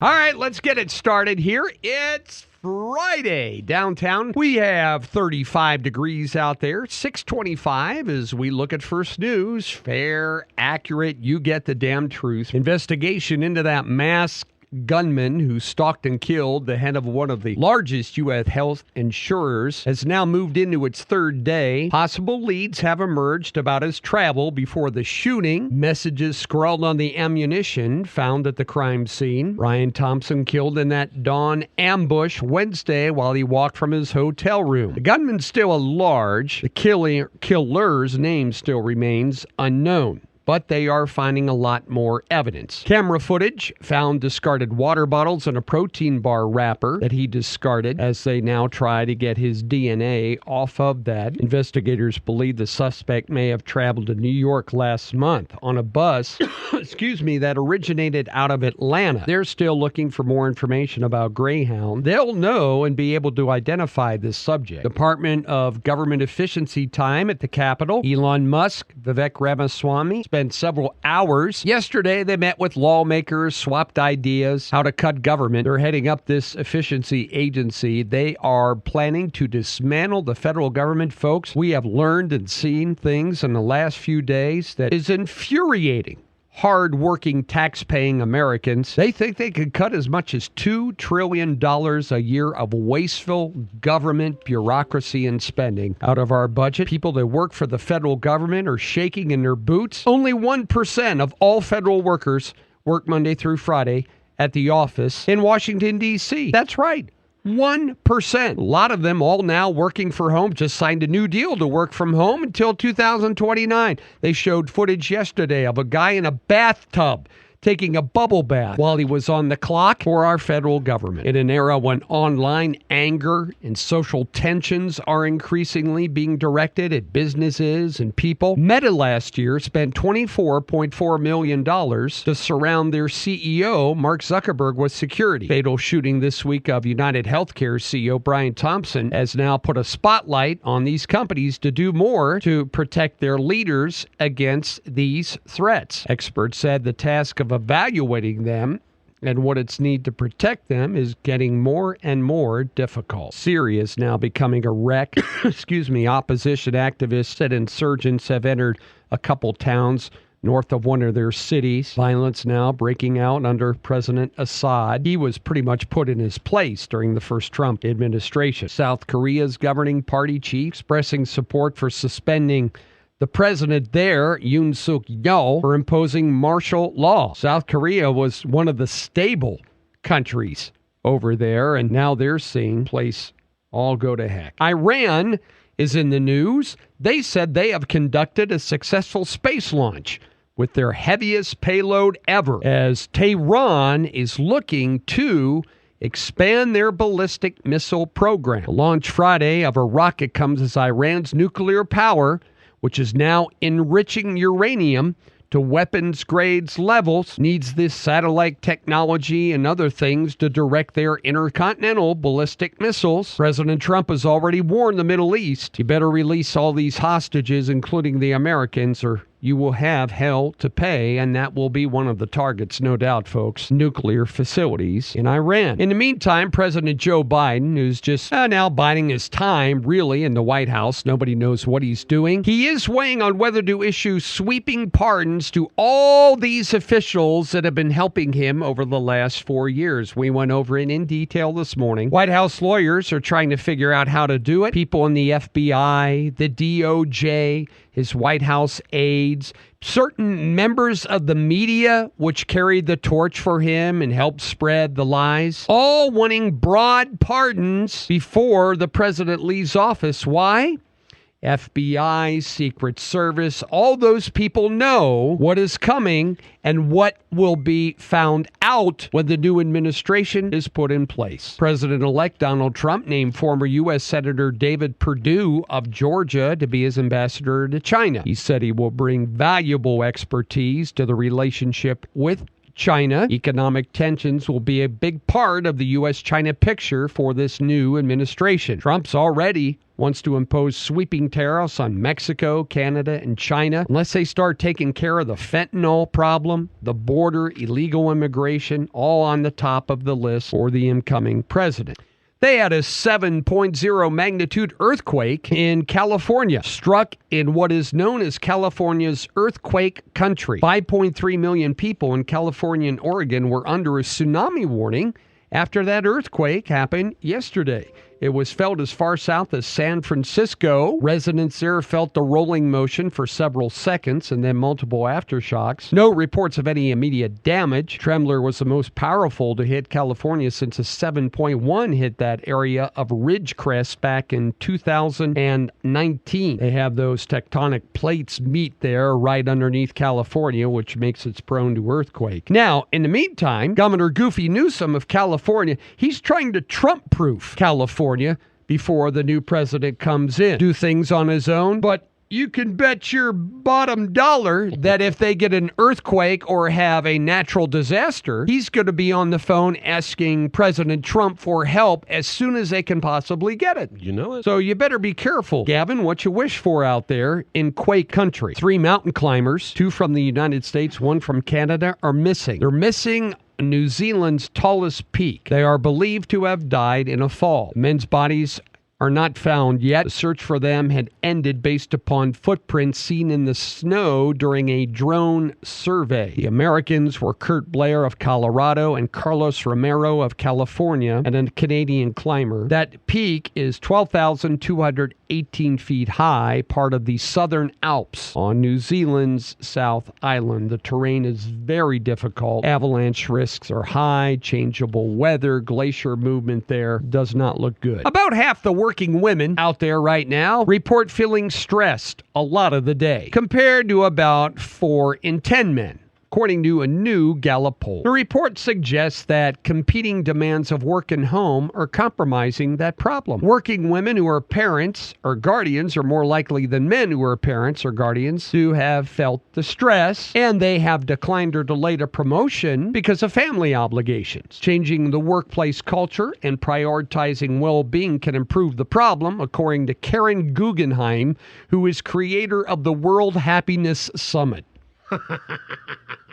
All right, let's get it started here. It's Friday downtown. We have 35 degrees out there, 625 as we look at First News. Fair, accurate, you get the damn truth. Investigation into that mass gunman who stalked and killed the head of one of the largest U.S. health insurers has now moved into its third day. Possible leads have emerged about his travel before the shooting. Messages scrawled on the ammunition found at the crime scene. Ryan Thompson killed in that dawn ambush Wednesday while he walked from his hotel room. The gunman's still at large. The killer's name still remains unknown, but they are finding a lot more evidence. Camera footage found discarded water bottles and a protein bar wrapper that he discarded as they now try to get his DNA off of that. Investigators believe the suspect may have traveled to New York last month on a bus, that originated out of Atlanta. They're still looking for more information about Greyhound. They'll know and be able to identify this subject. Department of Government Efficiency time at the Capitol. Elon Musk, Vivek Ramaswamy spent several hours. Yesterday, they met with lawmakers, swapped ideas, how to cut government. They're heading up this efficiency agency. They are planning to dismantle the federal government, folks. We have learned and seen things in the last few days that is infuriating. Hard-working, tax-paying Americans, they think they could cut as much as $2 trillion a year of wasteful government bureaucracy and spending out of our budget. People that work for the federal government are shaking in their boots. Only 1% of all federal workers work Monday through Friday at the office in Washington, D.C. That's right. 1%. A lot of them all now working for home, just signed a new deal to work from home until 2029. They showed footage yesterday of a guy in a bathtub taking a bubble bath while he was on the clock for our federal government. In an era when online anger and social tensions are increasingly being directed at businesses and people, Meta last year spent $24.4 million to surround their CEO, Mark Zuckerberg, with security. Fatal shooting this week of United Healthcare CEO Brian Thompson has now put a spotlight on these companies to do more to protect their leaders against these threats. Experts said the task of evaluating them and what it's need to protect them is getting more and more difficult. Syria is now becoming a wreck. Opposition activists said insurgents have entered a couple towns north of one of their cities. Violence now breaking out under President Assad. He was pretty much put in his place during the first Trump administration. South Korea's governing party chief expressing support for suspending the president there, Yoon Suk Yeol, for imposing martial law. South Korea was one of the stable countries over there, and now they're seeing place all go to heck. Iran is in the news. They said they have conducted a successful space launch with their heaviest payload ever, as Tehran is looking to expand their ballistic missile program. The launch Friday of a rocket comes as Iran's nuclear power, which is now enriching uranium to weapons grades levels, needs this satellite technology and other things to direct their intercontinental ballistic missiles. President Trump has already warned the Middle East, you better release all these hostages, including the Americans, or you will have hell to pay, and that will be one of the targets, no doubt, folks, nuclear facilities in Iran. In the meantime, President Joe Biden, who's just now biding his time, really, in the White House, nobody knows what he's doing. He is weighing on whether to issue sweeping pardons to all these officials that have been helping him over the last 4 years. We went over it in detail this morning. White House lawyers are trying to figure out how to do it. People in the FBI, the DOJ, his White House aides, certain members of the media which carried the torch for him and helped spread the lies, all wanting broad pardons before the president leaves office. Why? FBI, Secret Service, all those people know what is coming and what will be found out when the new administration is put in place. President-elect Donald Trump named former U.S. Senator David Perdue of Georgia to be his ambassador to China. He said he will bring valuable expertise to the relationship with China. Economic tensions will be a big part of the U.S.-China picture for this new administration. Trump's already wants to impose sweeping tariffs on Mexico, Canada, and China unless they start taking care of the fentanyl problem, the border, illegal immigration, all on the top of the list for the incoming president. They had a 7.0 magnitude earthquake in California, struck in what is known as California's earthquake country. 5.3 million people in California and Oregon were under a tsunami warning after that earthquake happened yesterday. It was felt as far south as San Francisco. Residents there felt the rolling motion for several seconds and then multiple aftershocks. No reports of any immediate damage. Tremor was the most powerful to hit California since a 7.1 hit that area of Ridgecrest back in 2019. They have those tectonic plates meet there right underneath California, which makes it prone to earthquake. Now, in the meantime, Governor Goofy Newsom of California, he's trying to Trump-proof California before the new president comes in. Do things on his own, but you can bet your bottom dollar that if they get an earthquake or have a natural disaster, he's going to be on the phone asking President Trump for help as soon as they can possibly get it. You know it. So you better be careful, Gavin, what you wish for out there in quake country. 3 mountain climbers, 2 from the United States, 1 from Canada, are missing. They're missing New Zealand's tallest peak. They are believed to have died in a fall. The men's bodies are not found yet. The search for them had ended based upon footprints seen in the snow during a drone survey. The Americans were Kurt Blair of Colorado and Carlos Romero of California, and a Canadian climber. That peak is 12,218 feet high, part of the Southern Alps on New Zealand's South Island. The terrain is very difficult. Avalanche risks are high, changeable weather, glacier movement there does not look good. About half the working women out there right now report feeling stressed a lot of the day, compared to about 4 in 10 men, according to a new Gallup poll. The report suggests that competing demands of work and home are compromising that problem. Working women who are parents or guardians are more likely than men who are parents or guardians to have felt the stress, and they have declined or delayed a promotion because of family obligations. Changing the workplace culture and prioritizing well-being can improve the problem, according to Karen Guggenheim, who is creator of the World Happiness Summit.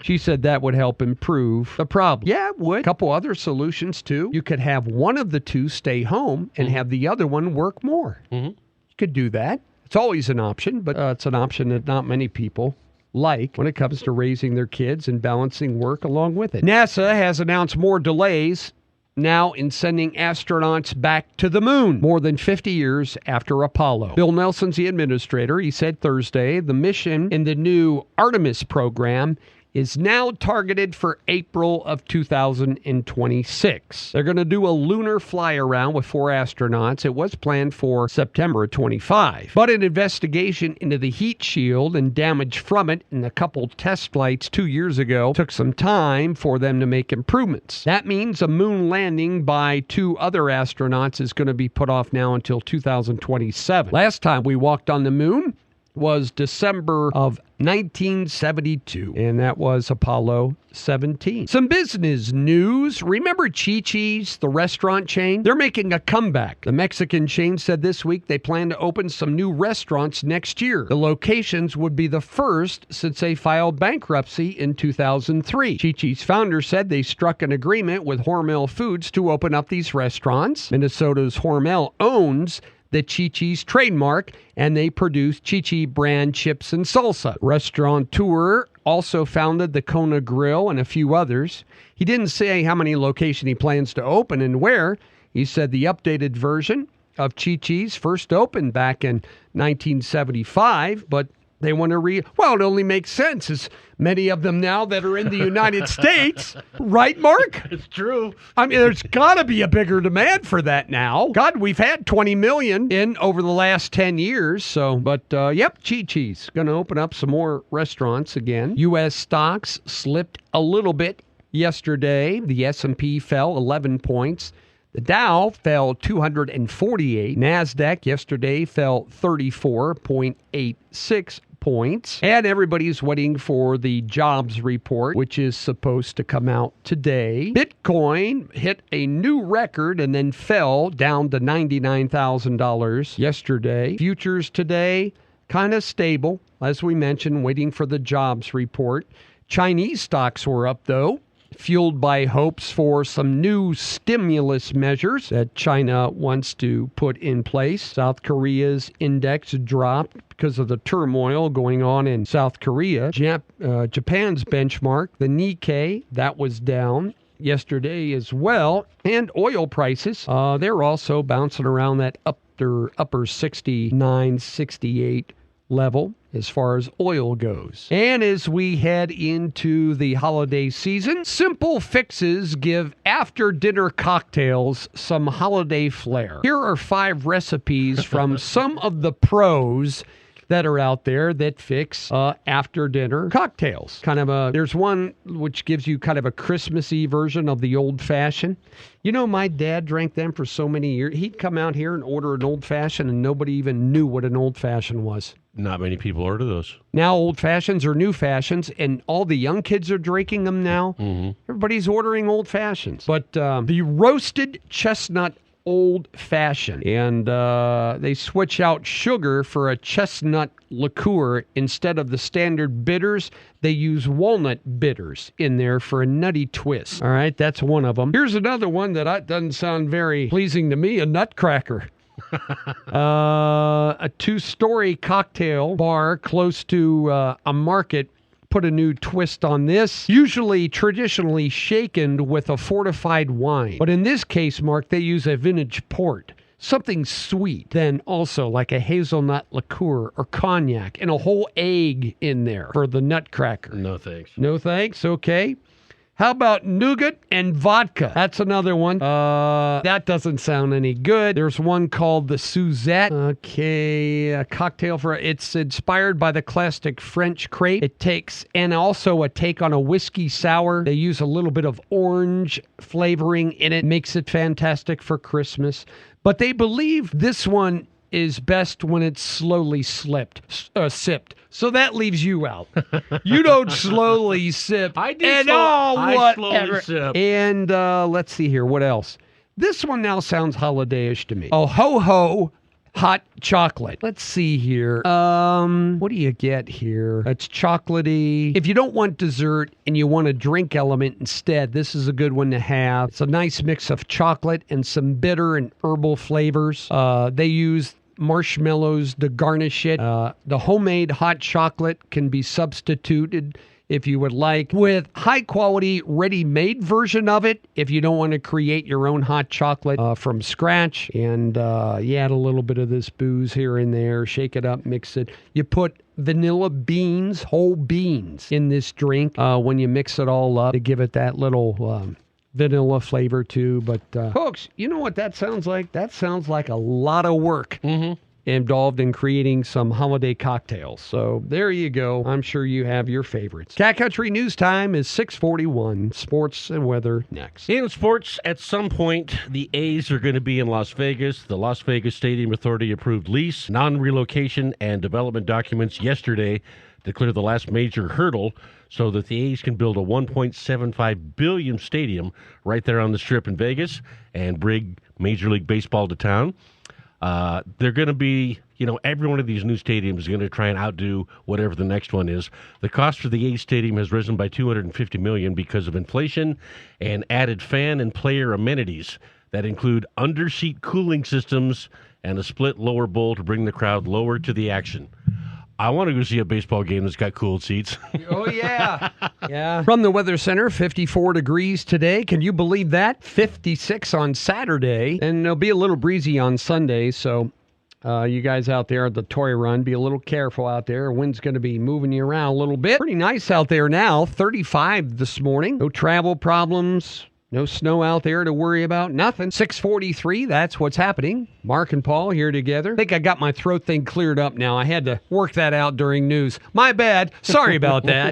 She said that would help improve the problem. Yeah, it would. A couple other solutions, too. You could have one of the two stay home and have the other one work more. You could do that. It's always an option, but it's an option that not many people like when it comes to raising their kids and balancing work along with it. NASA has announced more delays now in sending astronauts back to the moon, more than 50 years after Apollo. Bill Nelson's the administrator. He said Thursday the mission in the new Artemis program is now targeted for April of 2026. They're going to do a lunar fly around with 4 astronauts. It was planned for September 25. But an investigation into the heat shield and damage from it in a couple test flights 2 years ago took some time for them to make improvements. That means a moon landing by 2 other astronauts is going to be put off now until 2027. Last time we walked on the moon was December of 1972, and that was Apollo 17. Some business news. Remember Chi-Chi's, the restaurant chain? They're making a comeback. The Mexican chain said this week they plan to open some new restaurants next year. The locations would be the first since they filed bankruptcy in 2003. Chi-Chi's founder said they struck an agreement with Hormel Foods to open up these restaurants. Minnesota's Hormel owns the Chi-Chi's trademark, and they produce Chi-Chi brand chips and salsa. Restaurateur also founded the Kona Grill and a few others. He didn't say how many locations he plans to open and where. He said the updated version of Chi-Chi's first opened back in 1975, but they want to well, it only makes sense. As many of them now that are in the United States. Right, Mark? It's true. I mean, there's got to be a bigger demand for that now. God, we've had 20 million in over the last 10 years. So, but yep, Chi-Chi's going to open up some more restaurants again. U.S. stocks slipped a little bit yesterday. The S&P fell 11 points. The Dow fell 248. NASDAQ yesterday fell 34.86 points. And everybody's waiting for the jobs report, which is supposed to come out today. Bitcoin hit a new record and then fell down to $99,000 yesterday. Futures today, kind of stable, as we mentioned, waiting for the jobs report. Chinese stocks were up, though, fueled by hopes for some new stimulus measures that China wants to put in place. South Korea's index dropped because of the turmoil going on in South Korea. Japan's benchmark, the Nikkei, that was down yesterday as well. And oil prices, they're also bouncing around that upper 69, 68 level as far as oil goes. And as we head into the holiday season, Simple Fixes give after-dinner cocktails some holiday flair. Here are 5 recipes from some of the pros that are out there that fix after-dinner cocktails. There's one which gives you kind of a Christmassy version of the old-fashioned. You know, my dad drank them for so many years. He'd come out here and order an old-fashioned, and nobody even knew what an old-fashioned was. Not many people order those. Now old-fashions are new fashions, and all the young kids are drinking them now. Everybody's ordering old-fashions. But the roasted chestnut old-fashioned, and they switch out sugar for a chestnut liqueur instead of the standard bitters. They use walnut bitters in there for a nutty twist. All right, that's one of them. Here's another one that doesn't sound very pleasing to me, a nutcracker. A 2-story cocktail bar close to a market put a new twist on this, usually traditionally shaken with a fortified wine. But in this case, Mark, they use a vintage port, something sweet, then also like a hazelnut liqueur or cognac, and a whole egg in there for the nutcracker. No thanks. No thanks? Okay. How about nougat and vodka? That's another one. That doesn't sound any good. There's one called the Suzette. Okay, a cocktail it's inspired by the classic French crepe. It takes, and also a take on a whiskey sour. They use a little bit of orange flavoring in it. Makes it fantastic for Christmas. But they believe this one is best when it's slowly sipped. So that leaves you out. You don't slowly sip. I do. I slowly sip. And let's see here. What else? This one now sounds holiday-ish to me. Oh, ho-ho hot chocolate. Let's see here. What do you get here? It's chocolatey. If you don't want dessert and you want a drink element instead, this is a good one to have. It's a nice mix of chocolate and some bitter and herbal flavors. They use marshmallows to garnish it. The homemade hot chocolate can be substituted if you would like with high quality ready-made version of it if you don't want to create your own hot chocolate from scratch. And you add a little bit of this booze here and there, shake it up, mix it. You put vanilla beans, whole beans in this drink when you mix it all up to give it that little vanilla flavor too. But folks, you know what that sounds like? That sounds like a lot of work involved in creating some holiday cocktails. So there you go. I'm sure you have your favorites. Cat Country News Time is 6:41. Sports and weather next. In sports, at some point, the A's are going to be in Las Vegas. The Las Vegas Stadium Authority approved lease, non-relocation, and development documents yesterday to clear the last major hurdle so that the A's can build a $1.75 billion stadium right there on the Strip in Vegas and bring Major League Baseball to town. They're going to be, every one of these new stadiums is going to try and outdo whatever the next one is. The cost for the A's stadium has risen by $250 million because of inflation and added fan and player amenities that include under-seat cooling systems and a split lower bowl to bring the crowd lower to the action. I want to go see a baseball game that's got cooled seats. Oh, yeah. Yeah. From the Weather Center, 54 degrees today. Can you believe that? 56 on Saturday. And it'll be a little breezy on Sunday. So you guys out there at the toy run, be a little careful out there. Wind's going to be moving you around a little bit. Pretty nice out there now. 35 this morning. No travel problems. No snow out there to worry about. Nothing. 6:43, that's what's happening. Mark and Paul here together. I think I got my throat thing cleared up now. I had to work that out during news. My bad. Sorry about that.